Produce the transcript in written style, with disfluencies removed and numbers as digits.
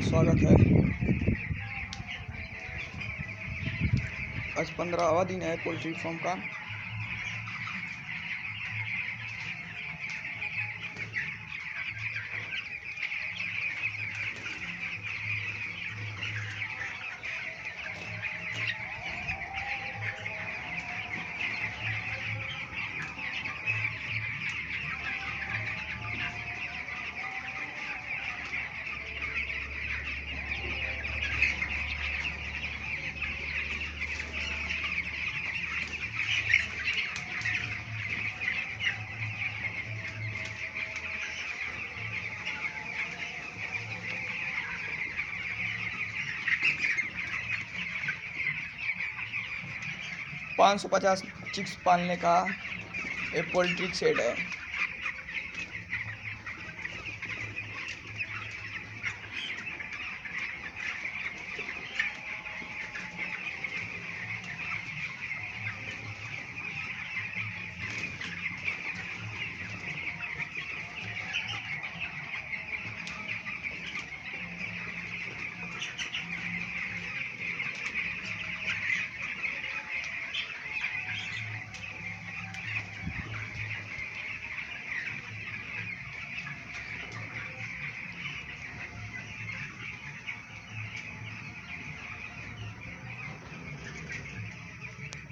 स्वागत है। आज 15वां दिन है पोल्ट्री फार्म का। पाँच सौ 50 चिक्स पालने का एक पोल्ट्री शेड है।